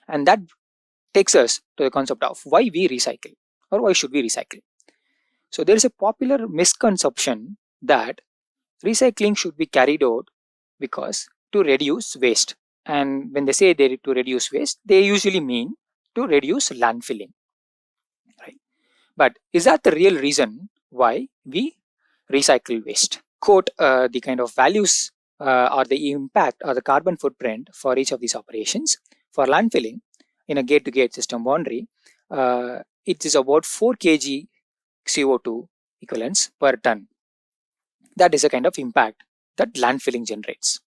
And that takes us to the concept of why we recycle, or why should we recycle. So there is a popular misconception that recycling should be carried out because to reduce waste. And when they say to reduce waste, they usually mean to reduce landfilling, right? But is that the real reason why we recycle waste? Quote the kind of values or the impact or the carbon footprint for each of these operations. For landfilling in a gate-to-gate system boundary, it is about 4 kg CO2 equivalents per ton. That is a kind of impact that landfilling generates.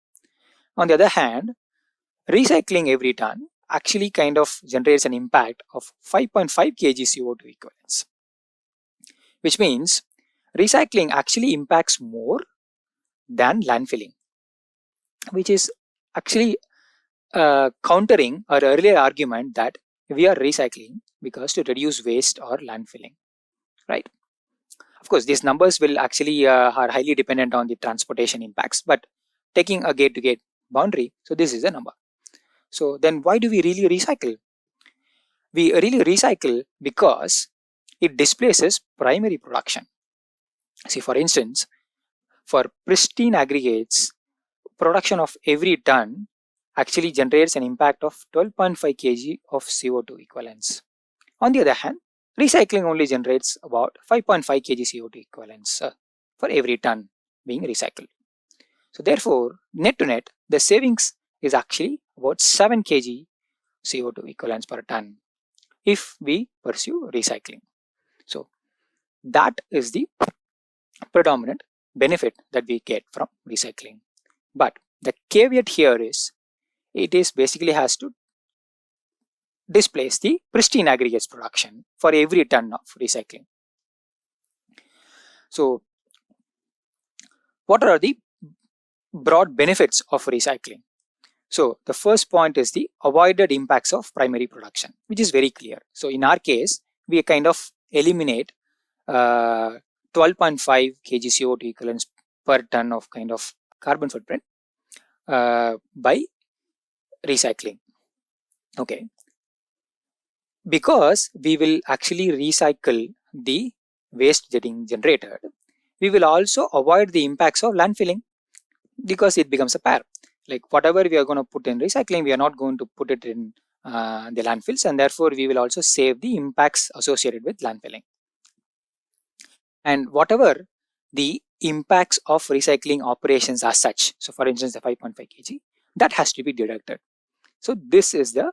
On the other hand, recycling every ton actually kind of generates an impact of 5.5 kg CO2 equivalents, which means recycling actually impacts more than landfilling, which is actually countering our earlier argument that we are recycling because to reduce waste or landfilling, right? Of course, these numbers will actually are highly dependent on the transportation impacts, but taking a gate-to-gate boundary, so this is the number. So then why do we really recycle? We really recycle because it displaces primary production. See, for instance, for pristine aggregates, production of every ton actually generates an impact of 12.5 kg of CO2 equivalents. On the other hand, recycling only generates about 5.5 kg CO2 equivalents for every ton being recycled. So therefore, net to net, the savings is actually about 7 kg CO2 equivalents per ton if we pursue recycling. So that is the predominant benefit that we get from recycling. But the caveat here is it is basically has to displace the pristine aggregates production for every ton of recycling. So what are the broad benefits of recycling? So the first point is the avoided impacts of primary production, which is very clear. So in our case, we kind of eliminate 12.5 kg CO2 equivalents per ton of kind of carbon footprint by recycling. Okay. Because we will actually recycle the waste getting generated, we will also avoid the impacts of landfilling because it becomes a pair. Like whatever we are going to put in recycling, we are not going to put it in the landfills, and therefore we will also save the impacts associated with landfilling. And whatever the impacts of recycling operations are such, so for instance the 5.5 kg, that has to be deducted. So this is the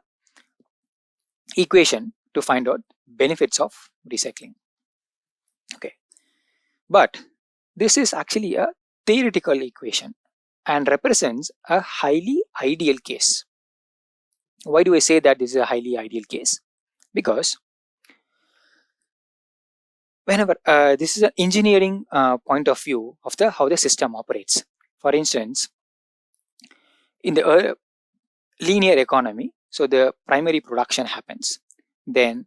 equation to find out benefits of recycling. Okay, but this is actually a theoretical equation and represents a highly ideal case. Why do I say that this is a highly ideal case? Because whenever this is an engineering point of view of how the system operates. For instance, in the linear economy, so the primary production happens. Then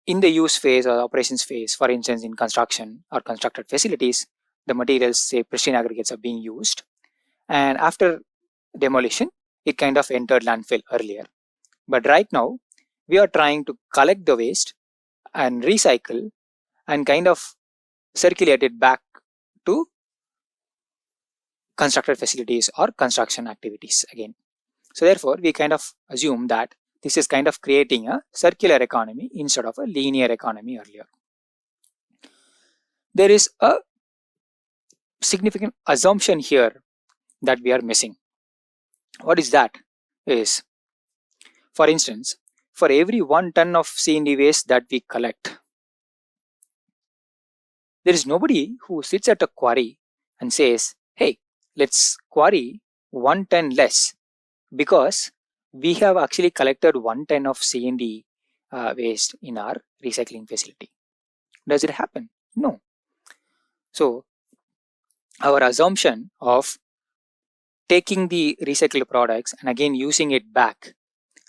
in the use phase or operations phase, for instance, in construction or constructed facilities, the materials, say pristine aggregates, are being used. And after demolition, it kind of entered landfill earlier. But right now, we are trying to collect the waste and recycle and kind of circulate it back to constructed facilities or construction activities again. So therefore, we kind of assume that this is kind of creating a circular economy instead of a linear economy earlier. There is a significant assumption here that we are missing. What is that? Is, for instance, for every 1 ton of C&D waste that we collect, there is nobody who sits at a quarry and says, hey, let's quarry 1 ton less because we have actually collected 1 ton of C&D waste in our recycling facility. Does it happen? No. So our assumption of taking the recycled products and again using it back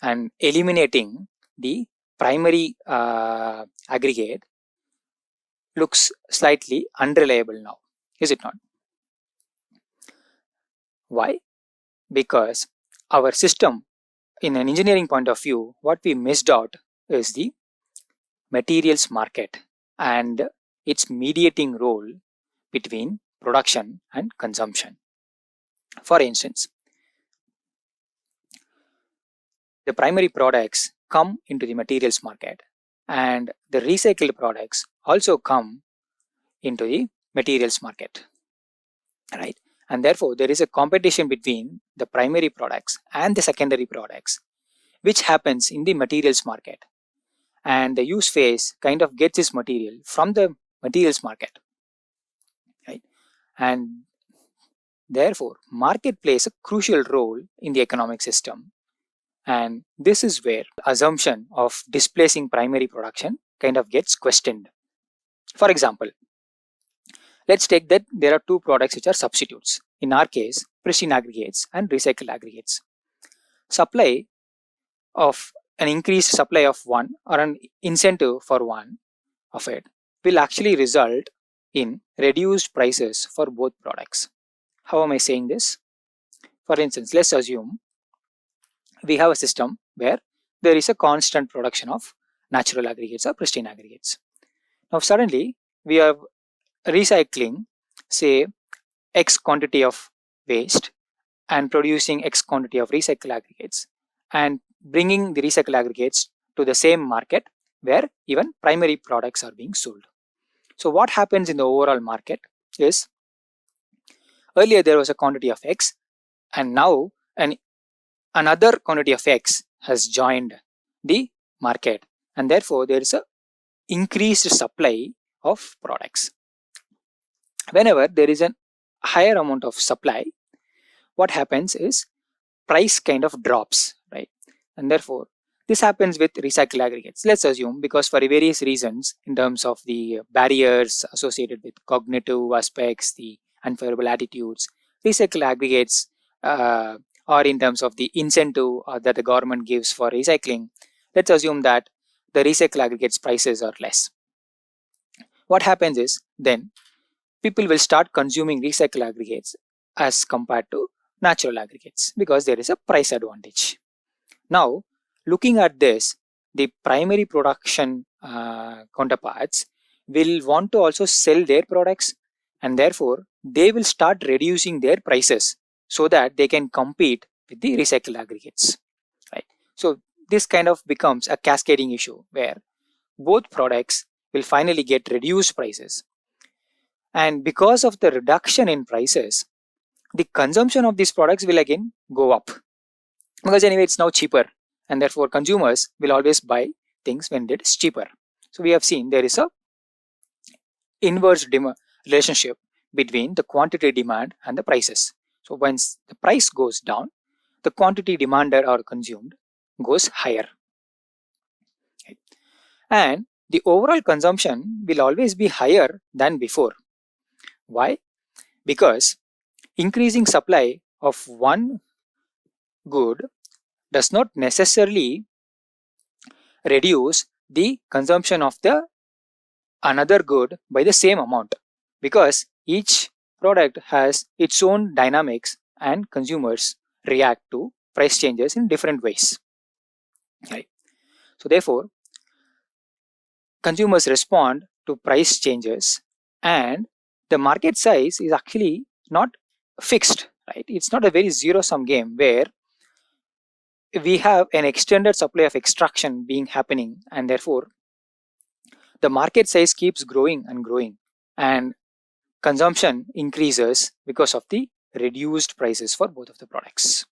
and eliminating the primary aggregate looks slightly unreliable now, is it not? Why? Because our system in an engineering point of view, what we missed out is the materials market and its mediating role between production and consumption. For instance, the primary products come into the materials market and the recycled products also come into the materials market, right? And therefore, there is a competition between the primary products and the secondary products, which happens in the materials market. And the use phase kind of gets its material from the materials market, right? And therefore, market plays a crucial role in the economic system. And this is where the assumption of displacing primary production kind of gets questioned. For example, let's take that there are two products which are substitutes. In our case, pristine aggregates and recycled aggregates. Supply of an increased supply of one or an incentive for one of it will actually result in reduced prices for both products. How am I saying this? For instance, let's assume we have a system where there is a constant production of natural aggregates or pristine aggregates. Now suddenly we are recycling, say, X quantity of waste and producing X quantity of recycled aggregates and bringing the recycled aggregates to the same market where even primary products are being sold. So what happens in the overall market is, earlier there was a quantity of X and now another quantity of X has joined the market, and therefore there is a increased supply of products. Whenever there is a higher amount of supply, what happens is price kind of drops, right? And therefore this happens with recycled aggregates. Let's assume, because for various reasons in terms of the barriers associated with cognitive aspects, the unfavorable attitudes, recycled aggregates or in terms of the incentive that the government gives for recycling, let's assume that the recycled aggregates prices are less. What happens is then people will start consuming recycled aggregates as compared to natural aggregates because there is a price advantage. Now, looking at this, the primary production counterparts will want to also sell their products, and therefore they will start reducing their prices so that they can compete with the recycled aggregates, right? So this kind of becomes a cascading issue where both products will finally get reduced prices, and because of the reduction in prices, the consumption of these products will again go up because anyway it's now cheaper, and therefore consumers will always buy things when it is cheaper. So we have seen there is a inverse relationship between the quantity demand and the prices. So once the price goes down, the quantity demanded or consumed goes higher, right? And the overall consumption will always be higher than before. Why? Because increasing supply of one good does not necessarily reduce the consumption of the another good by the same amount, because each product has its own dynamics and consumers react to price changes in different ways, right? So therefore consumers respond to price changes, and the market size is actually not fixed, right? It's not a very zero sum game where we have an extended supply of extraction being happening, and therefore the market size keeps growing and growing, and consumption increases because of the reduced prices for both of the products.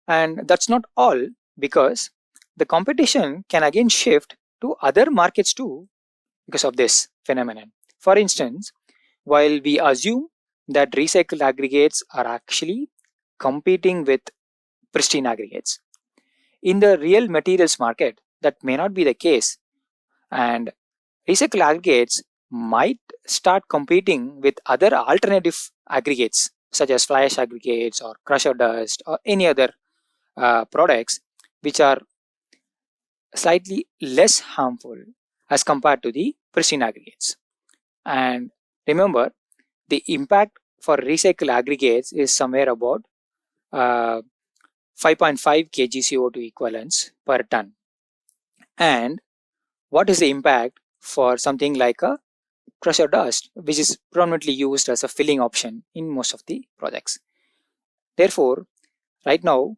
And that's not all, because the competition can again shift to other markets too because of this phenomenon. For instance, while we assume that recycled aggregates are actually competing with pristine aggregates, in the real materials market that may not be the case, and recycled aggregates might start competing with other alternative aggregates such as fly ash aggregates or crusher dust or any other products which are slightly less harmful as compared to the pristine aggregates. And remember, the impact for recycled aggregates is somewhere about 5.5 kg CO2 equivalents per ton. And what is the impact for something like a crusher dust, which is predominantly used as a filling option in most of the projects. Therefore, right now,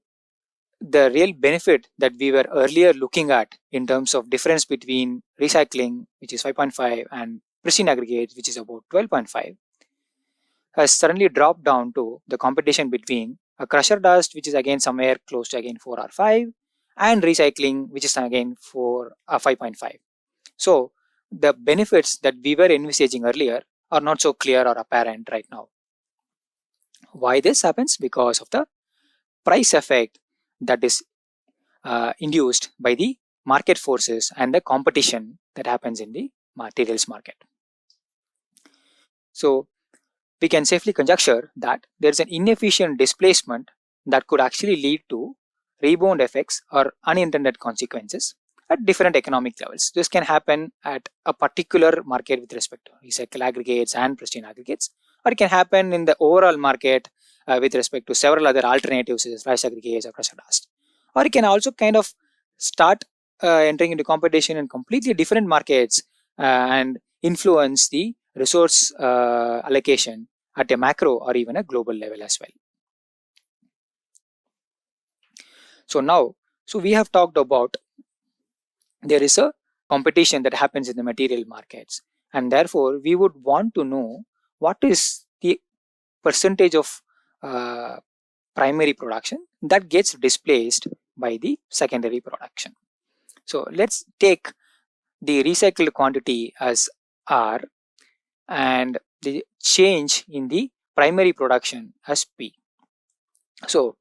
the real benefit that we were earlier looking at in terms of difference between recycling, which is 5.5, and pristine aggregates, which is about 12.5, has suddenly dropped down to the competition between a crusher dust, which is again somewhere close to again 4 or 5, and recycling, which is again 4 or 5.5. So the benefits that we were envisaging earlier are not so clear or apparent right now. Why this happens? Because of the price effect that is induced by the market forces and the competition that happens in the materials market. So we can safely conjecture that there is an inefficient displacement that could actually lead to rebound effects or unintended consequences at different economic levels. This can happen at a particular market with respect to recycle aggregates and pristine aggregates, or it can happen in the overall market with respect to several other alternatives such as rice aggregates or crusher dust. Or it can also kind of start entering into competition in completely different markets and influence the resource allocation at a macro or even a global level as well. So now, we have talked about there is a competition that happens in the material markets, and therefore we would want to know what is the percentage of primary production that gets displaced by the secondary production. So let's take the recycled quantity as R and the change in the primary production as P. So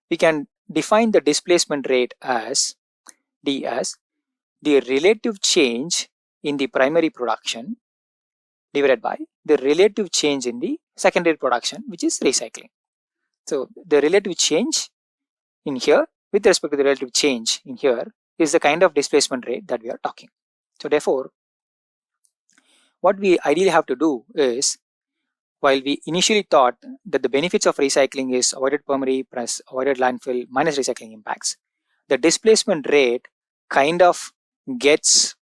we can define the displacement rate as D as the relative change in the primary production divided by the relative change in the secondary production, which is recycling. So the relative change in here with respect to the relative change in here is the kind of displacement rate that we are talking. So therefore, what we ideally have to do is, while we initially thought that the benefits of recycling is avoided permeability plus avoided landfill minus recycling impacts, the displacement rate kind of gets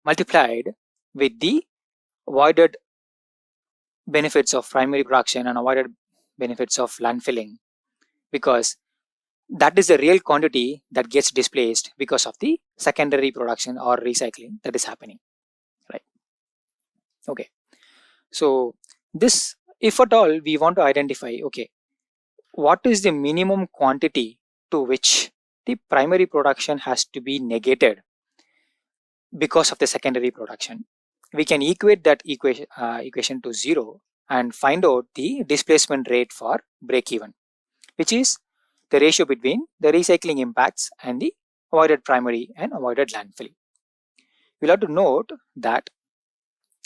multiplied with the avoided benefits of primary production and avoided benefits of landfilling, because that is the real quantity that gets displaced because of the secondary production or recycling that is happening, right? Okay, so this, if at all we want to identify, okay, what is the minimum quantity to which the primary production has to be negated because of the secondary production, we can equate that equation to 0 and find out the displacement rate for break even, which is the ratio between the recycling impacts and the avoided primary and avoided landfill. We'll have to note that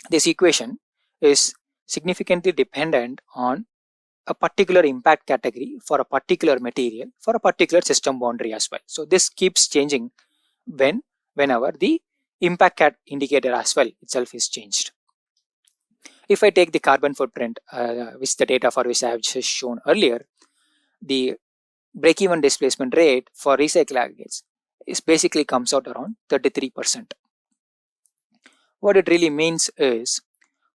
this equation is significantly dependent on a particular impact category for a particular material for a particular system boundary as well. So this keeps changing whenever the impact indicator as well itself is changed. If I take the carbon footprint, which the data for which I have just shown earlier, the break-even displacement rate for recycled aggregates is basically comes out around 33%. What it really means is,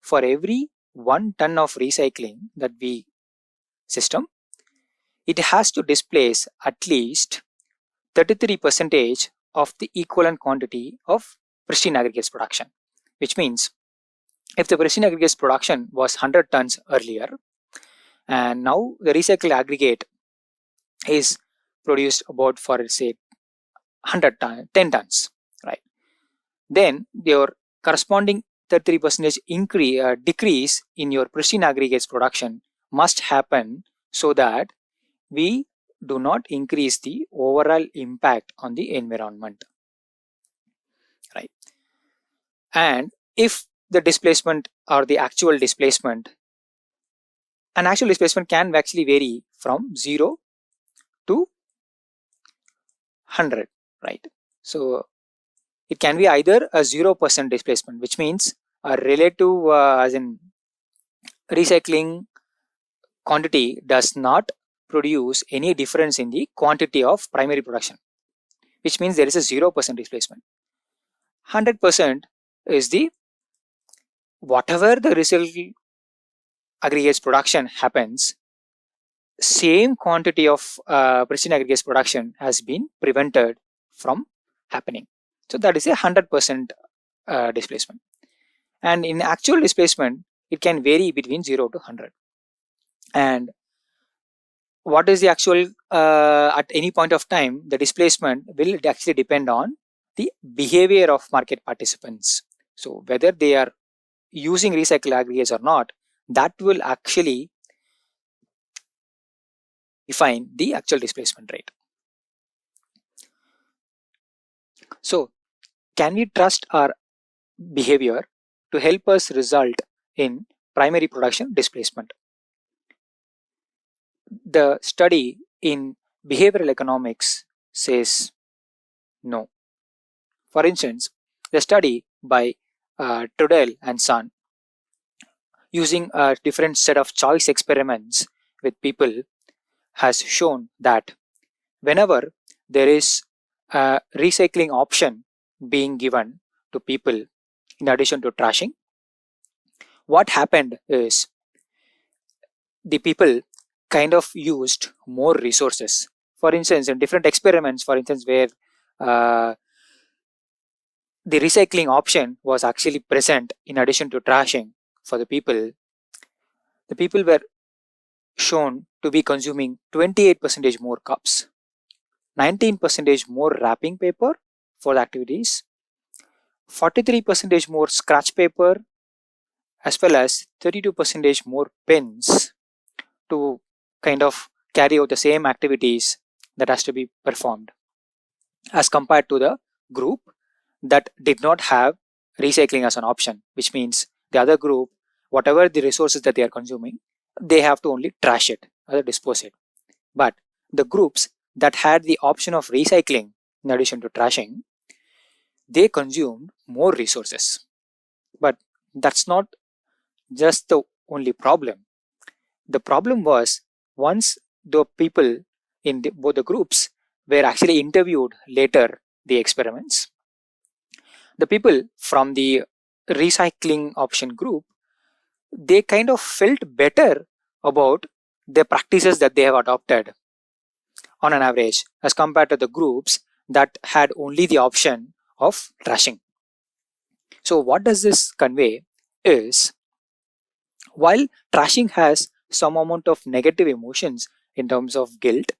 for every 1 ton of recycling that we system, it has to displace at least 33% of the equivalent quantity of pristine aggregates production, which means if the pristine aggregates production was 100 tons earlier and now the recycled aggregate is produced about for say 10 tons, right? Then your corresponding 33% decrease in your pristine aggregates production must happen so that we do not increase the overall impact on the environment, right? And if the displacement or the actual displacement, an actual displacement can actually vary from 0 to 100, right? So it can be either a 0% displacement, which means a relative as in recycling quantity does not produce any difference in the quantity of primary production, which means there is a 0% displacement. 100% is the whatever the recycled aggregates production happens, same quantity of pristine aggregates production has been prevented from happening. So that is a 100% displacement. And in actual displacement, it can vary between 0 to 100. And what is the actual at any point of time, the displacement will actually depend on the behavior of market participants. So whether they are using recycled aggregates or not, that will actually define the actual displacement rate. So can we trust our behavior to help us result in primary production displacement? The study in behavioral economics says no. For instance, the study by Trudell and Son, using a different set of choice experiments with people, has shown that whenever there is a recycling option being given to people in addition to trashing, what happened is the people kind of used more resources. For instance, in different experiments, for instance, where the recycling option was actually present in addition to trashing for the people were shown to be consuming 28% more cups, 19% more wrapping paper for the activities, 43% more scratch paper, as well as 32% more pens to kind of carry out the same activities that has to be performed, as compared to the group that did not have recycling as an option, which means the other group, whatever the resources that they are consuming, they have to only trash it or dispose it. But the groups that had the option of recycling in addition to trashing, they consumed more resources. But that's not just the only problem. The problem was, once the people in both the groups were actually interviewed later the experiments, the people from the recycling option group, they kind of felt better about the practices that they have adopted on an average as compared to the groups that had only the option of trashing. So what does this convey is, while trashing has some amount of negative emotions in terms of guilt,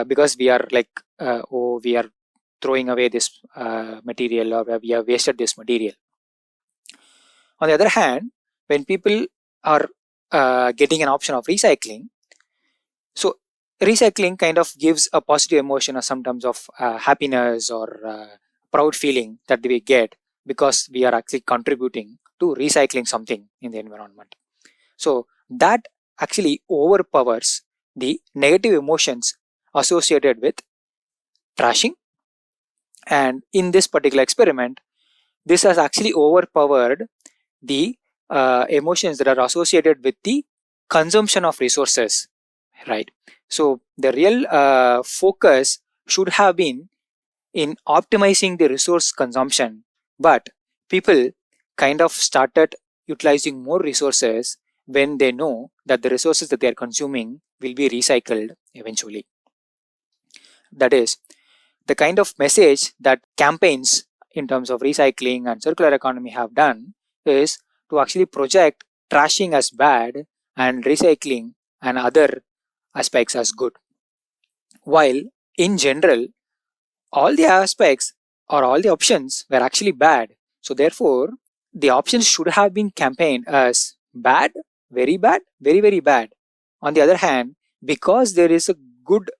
because we are like, oh, we are throwing away this material, or we have wasted this material. On the other hand, when people are getting an option of recycling, so recycling kind of gives a positive emotion or some terms of happiness or proud feeling that we get because we are actually contributing to recycling something in the environment. So that actually overpowers the negative emotions associated with trashing. And in this particular experiment, this has actually overpowered the emotions that are associated with the consumption of resources, right? So the real focus should have been in optimizing the resource consumption, but people kind of started utilizing more resources when they know that the resources that they are consuming will be recycled eventually. That is, the kind of message that campaigns in terms of recycling and circular economy have done is to actually project trashing as bad and recycling and other aspects as good. While in general, all the aspects or all the options were actually bad. So therefore, the options should have been campaigned as bad, very, very bad. On the other hand, because there is a good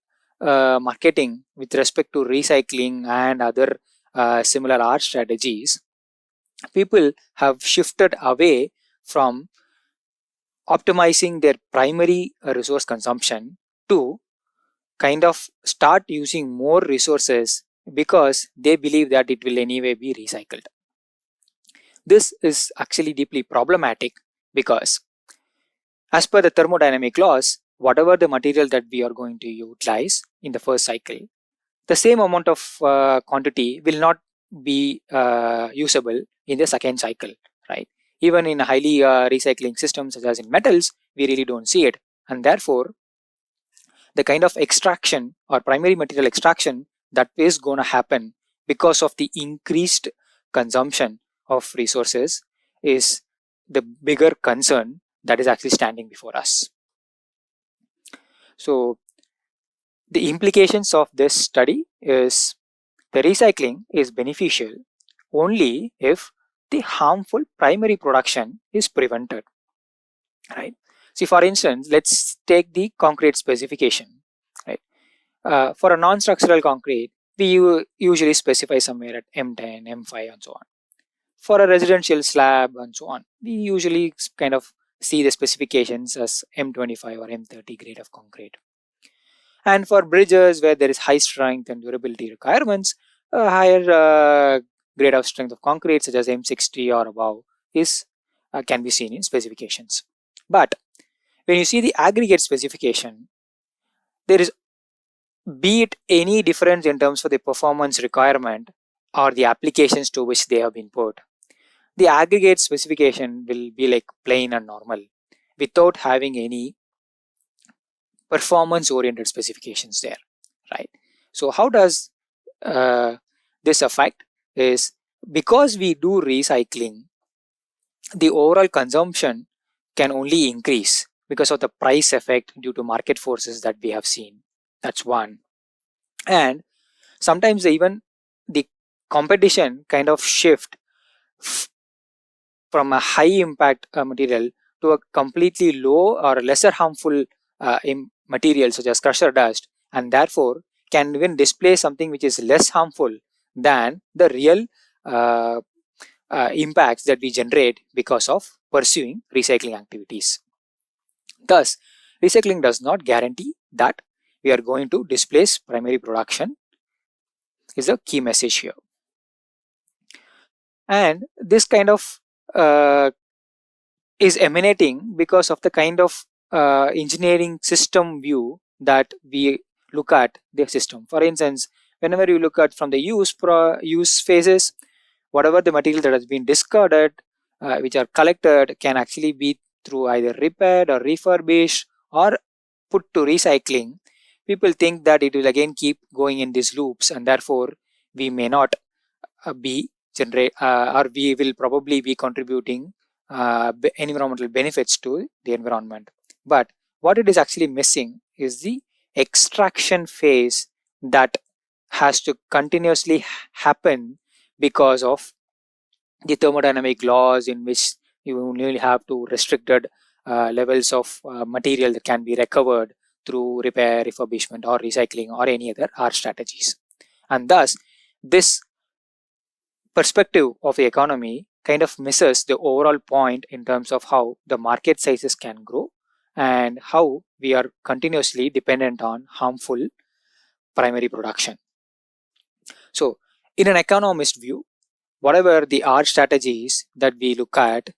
marketing with respect to recycling and other similar art strategies, people have shifted away from optimizing their primary resource consumption to kind of start using more resources because they believe that it will anyway be recycled. This is actually deeply problematic because, as per the thermodynamic laws, whatever the material that we are going to utilize in the first cycle, the same amount of quantity will not be usable in the second cycle, right? Even in highly recycling systems such as in metals, we really don't see it. And therefore, the kind of extraction or primary material extraction that is going to happen because of the increased consumption of resources is the bigger concern that is actually standing before us. So the implications of this study is the recycling is beneficial only if the harmful primary production is prevented, right? See, for instance, let's take the concrete specification, right? For a non-structural concrete, we usually specify somewhere at M10, M5 and so on. For a residential slab and so on, we usually kind of see the specifications as M25 or M30 grade of concrete. And for bridges where there is high strength and durability requirements, a higher grade of strength of concrete such as M60 or above is can be seen in specifications. But when you see the aggregate specification, there is, be it any difference in terms of the performance requirement or the applications to which they have been put, the aggregate specification will be like plain and normal without having any performance oriented specifications there, right? So how does this affect is, because we do recycling, the overall consumption can only increase because of the price effect due to market forces that we have seen. That's one. And sometimes even the competition kind of shift from a high impact material to a completely low or lesser harmful material such as crusher dust, and therefore can even display something which is less harmful than the real impacts that we generate because of pursuing recycling activities. Thus, recycling does not guarantee that we are going to displace primary production is the key message here. And this kind of is emanating because of the kind of engineering system view that we look at the system. For instance, whenever you look at from the use phases, whatever the material that has been discarded, which are collected, can actually be through either repaired or refurbished or put to recycling. People think that it will again keep going in these loops, and therefore we may not be generate or we will probably be contributing environmental benefits to the environment. But what it is actually missing is the extraction phase that has to continuously happen because of the thermodynamic laws, in which you only have to restricted levels of material that can be recovered through repair, refurbishment or recycling or any other R strategies. And thus this perspective of the economy kind of misses the overall point in terms of how the market sizes can grow and how we are continuously dependent on harmful primary production. So in an economist view, whatever the R strategies that we look at,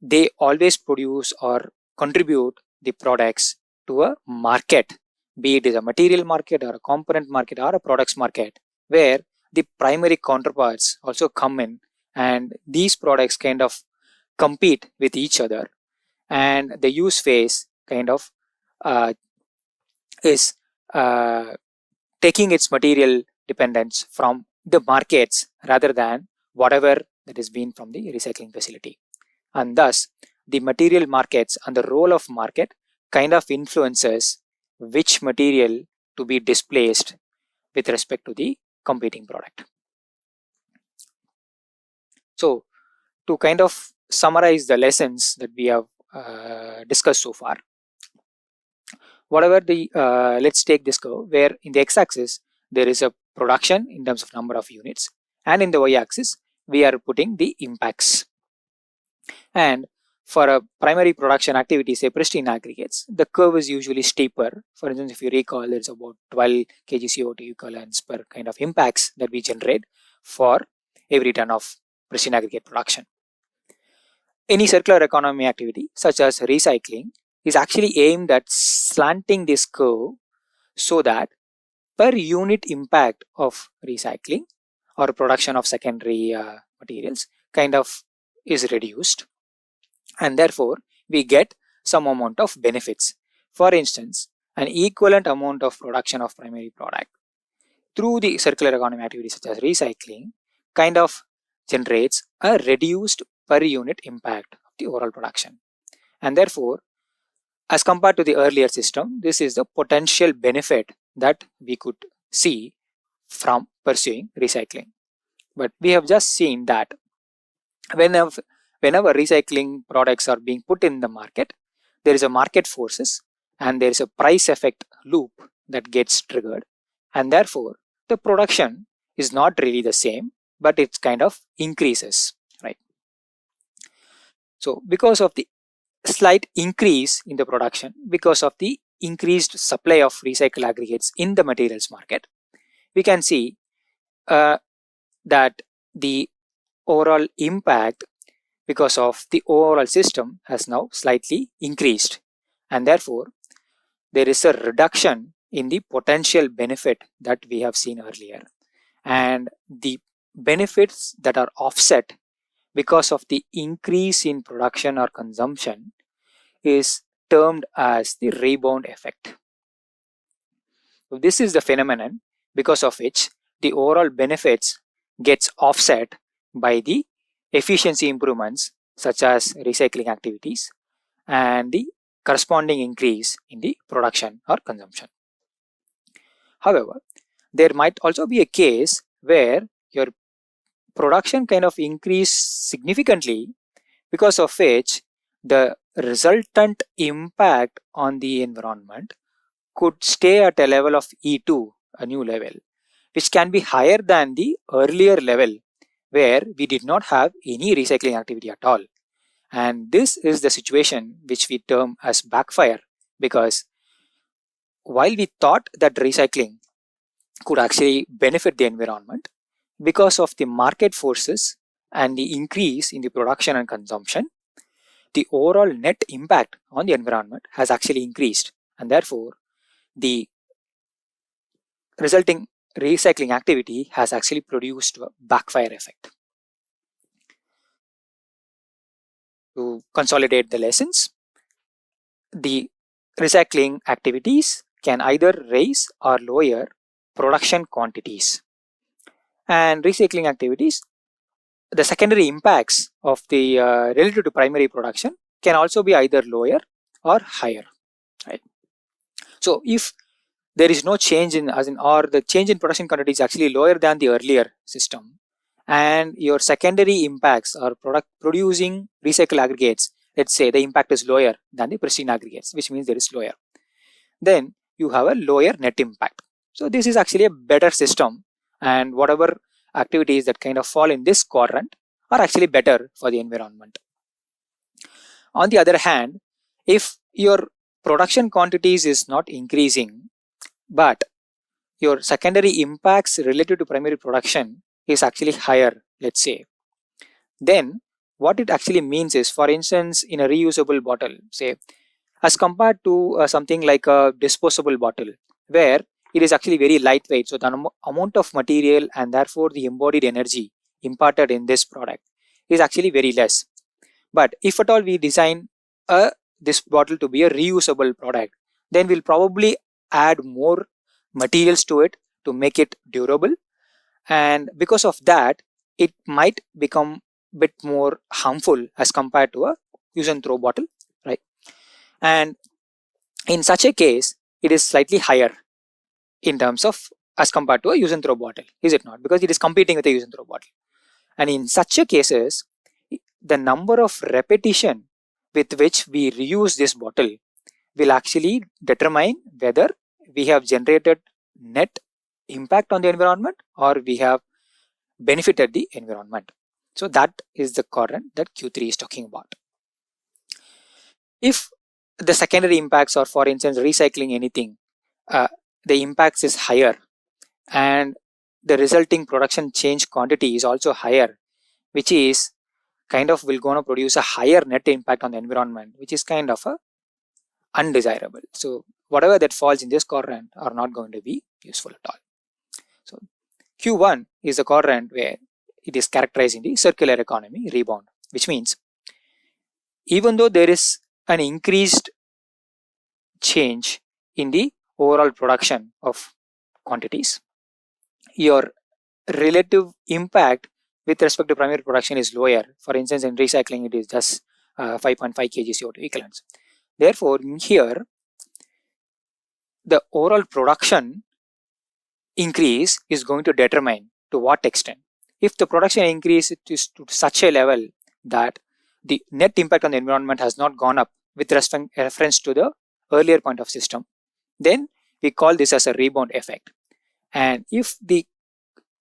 they always produce or contribute the products to a market, be it is a material market or a component market or a products market, where the primary counterparts also come in, and these products kind of compete with each other, and the use phase kind of is taking its material dependence from the markets rather than whatever that is being from the recycling facility. And thus the material markets and the role of market kind of influences which material to be displaced with respect to the competing product. So to kind of summarize the lessons that we have discussed so far, whatever the let's take this curve where in the x-axis there is a production in terms of number of units, and in the y-axis we are putting the impacts. And for a primary production activity, say pristine aggregates, the curve is usually steeper. For instance, if you recall, there's about 12 kg CO2 equivalents per kind of impacts that we generate for every ton of pristine aggregate production. Any circular economy activity such as recycling is actually aimed at slanting this curve so that per unit impact of recycling or production of secondary materials kind of is reduced, and therefore we get some amount of benefits. For instance, an equivalent amount of production of primary product through the circular economy activities such as recycling kind of generates a reduced per unit impact of the overall production. And therefore, as compared to the earlier system, this is the potential benefit that we could see from pursuing recycling. But we have just seen that whenever recycling products are being put in the market, there is a market forces and there is a price effect loop that gets triggered, and therefore the production is not really the same, but it kind of increases, right? So because of the slight increase in the production, because of the increased supply of recycled aggregates in the materials market, we can see that the overall impact because of the overall system has now slightly increased, and therefore there is a reduction in the potential benefit that we have seen earlier, and the benefits that are offset because of the increase in production or consumption is termed as the rebound effect. So this is the phenomenon because of which the overall benefits gets offset by the efficiency improvements such as recycling activities and the corresponding increase in the production or consumption. However, there might also be a case where your production kind of increase significantly, because of which the resultant impact on the environment could stay at a level of E2, a new level, which can be higher than the earlier level where we did not have any recycling activity at all. And this is the situation which we term as backfire, because while we thought that recycling could actually benefit the environment, because of the market forces and the increase in the production and consumption, the overall net impact on the environment has actually increased, and therefore the resulting recycling activity has actually produced a backfire effect. To consolidate the lessons, the recycling activities can either raise or lower production quantities, and recycling activities, the secondary impacts of the relative to primary production can also be either lower or higher, right? So if there is no change in or the change in production quantity is actually lower than the earlier system, and your secondary impacts are producing recycled aggregates, let's say the impact is lower than the pristine aggregates, which means there is lower, then you have a lower net impact. So this is actually a better system, and whatever activities that kind of fall in this quadrant are actually better for the environment. On the other hand, if your production quantities is not increasing, but your secondary impacts related to primary production is actually higher, let's say, then what it actually means is, for instance, in a reusable bottle, say, as compared to something like a disposable bottle, where it is actually very lightweight, so the amount of material and therefore the embodied energy imparted in this product is actually very less. But if at all we design this bottle to be a reusable product, then we'll probably add more materials to it to make it durable, and because of that it might become a bit more harmful as compared to a use and throw bottle, right? And in such a case it is slightly higher in terms of as compared to a use and throw bottle, is it not? Because it is competing with a use and throw bottle, and in such a cases the number of repetition with which we reuse this bottle will actually determine whether we have generated net impact on the environment or we have benefited the environment. So that is the quadrant that Q3 is talking about. If the secondary impacts are, for instance, recycling anything, the impacts is higher and the resulting production change quantity is also higher, which is kind of will going to produce a higher net impact on the environment, which is kind of a undesirable. So whatever that falls in this quadrant are not going to be useful at all. So Q1 is the quadrant where it is characterizing the circular economy rebound, which means even though there is an increased change in the overall production of quantities, your relative impact with respect to primary production is lower. For instance, in recycling, it is just 5.5 kg CO2 equivalents. Therefore, here, the overall production increase is going to determine to what extent. If the production increase is to such a level that the net impact on the environment has not gone up with reference to the earlier point of system, then we call this as a rebound effect. And if the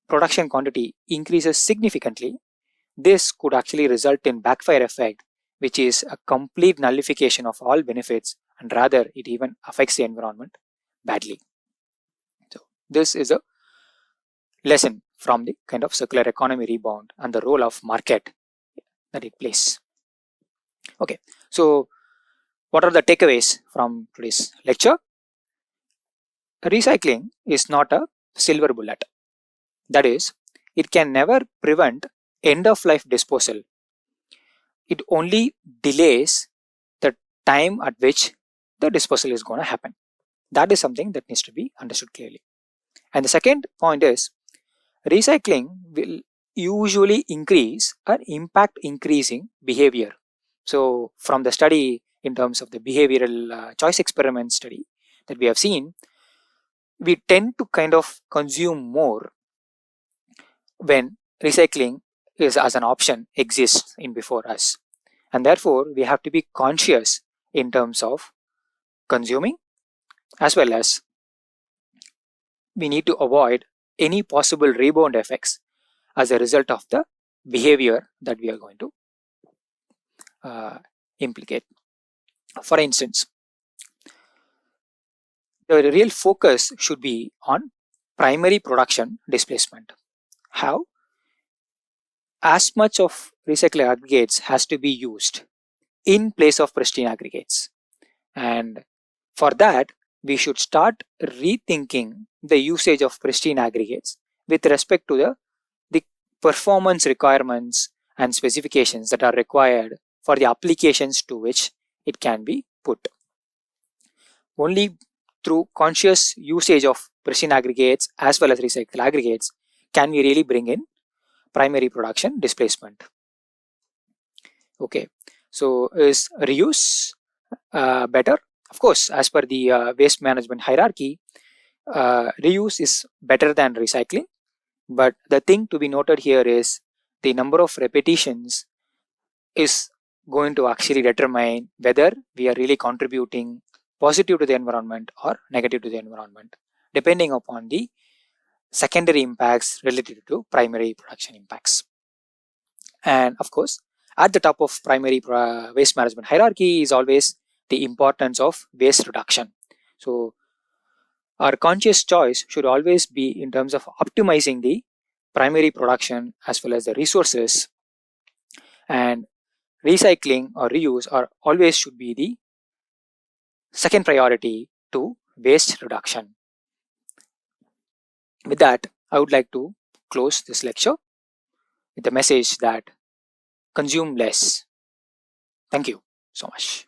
production quantity increases significantly, this could actually result in backfire effect, which is a complete nullification of all benefits, and rather it even affects the environment badly. So this is a lesson from the kind of circular economy rebound and the role of market that it plays. Okay, so what are the takeaways from today's lecture? Recycling is not a silver bullet. That is, it can never prevent end of life disposal. It only delays the time at which the disposal is going to happen. That is something that needs to be understood clearly. And the second point is, recycling will usually increase or impact increasing behavior. So from the study in terms of the behavioral choice experiment study that we have seen, we tend to kind of consume more when recycling is as an option exists in before us. And therefore, we have to be conscious in terms of consuming, as well as we need to avoid any possible rebound effects as a result of the behavior that we are going to implicate. For instance, the real focus should be on primary production displacement. How? As much of recycled aggregates has to be used in place of pristine aggregates. And for that, we should start rethinking the usage of pristine aggregates with respect to the performance requirements and specifications that are required for the applications to which it can be put. Only through conscious usage of pristine aggregates as well as recycled aggregates can we really bring in primary production displacement. Okay, so is reuse better? Of course, as per the waste management hierarchy, reuse is better than recycling. But the thing to be noted here is the number of repetitions is going to actually determine whether we are really contributing positive to the environment or negative to the environment, depending upon the secondary impacts related to primary production impacts. And of course, at the top of primary waste management hierarchy is always the importance of waste reduction. So our conscious choice should always be in terms of optimizing the primary production as well as the resources, and recycling or reuse are always should be the second priority to waste reduction. With that, I would like to close this lecture with the message that consume less. Thank you so much.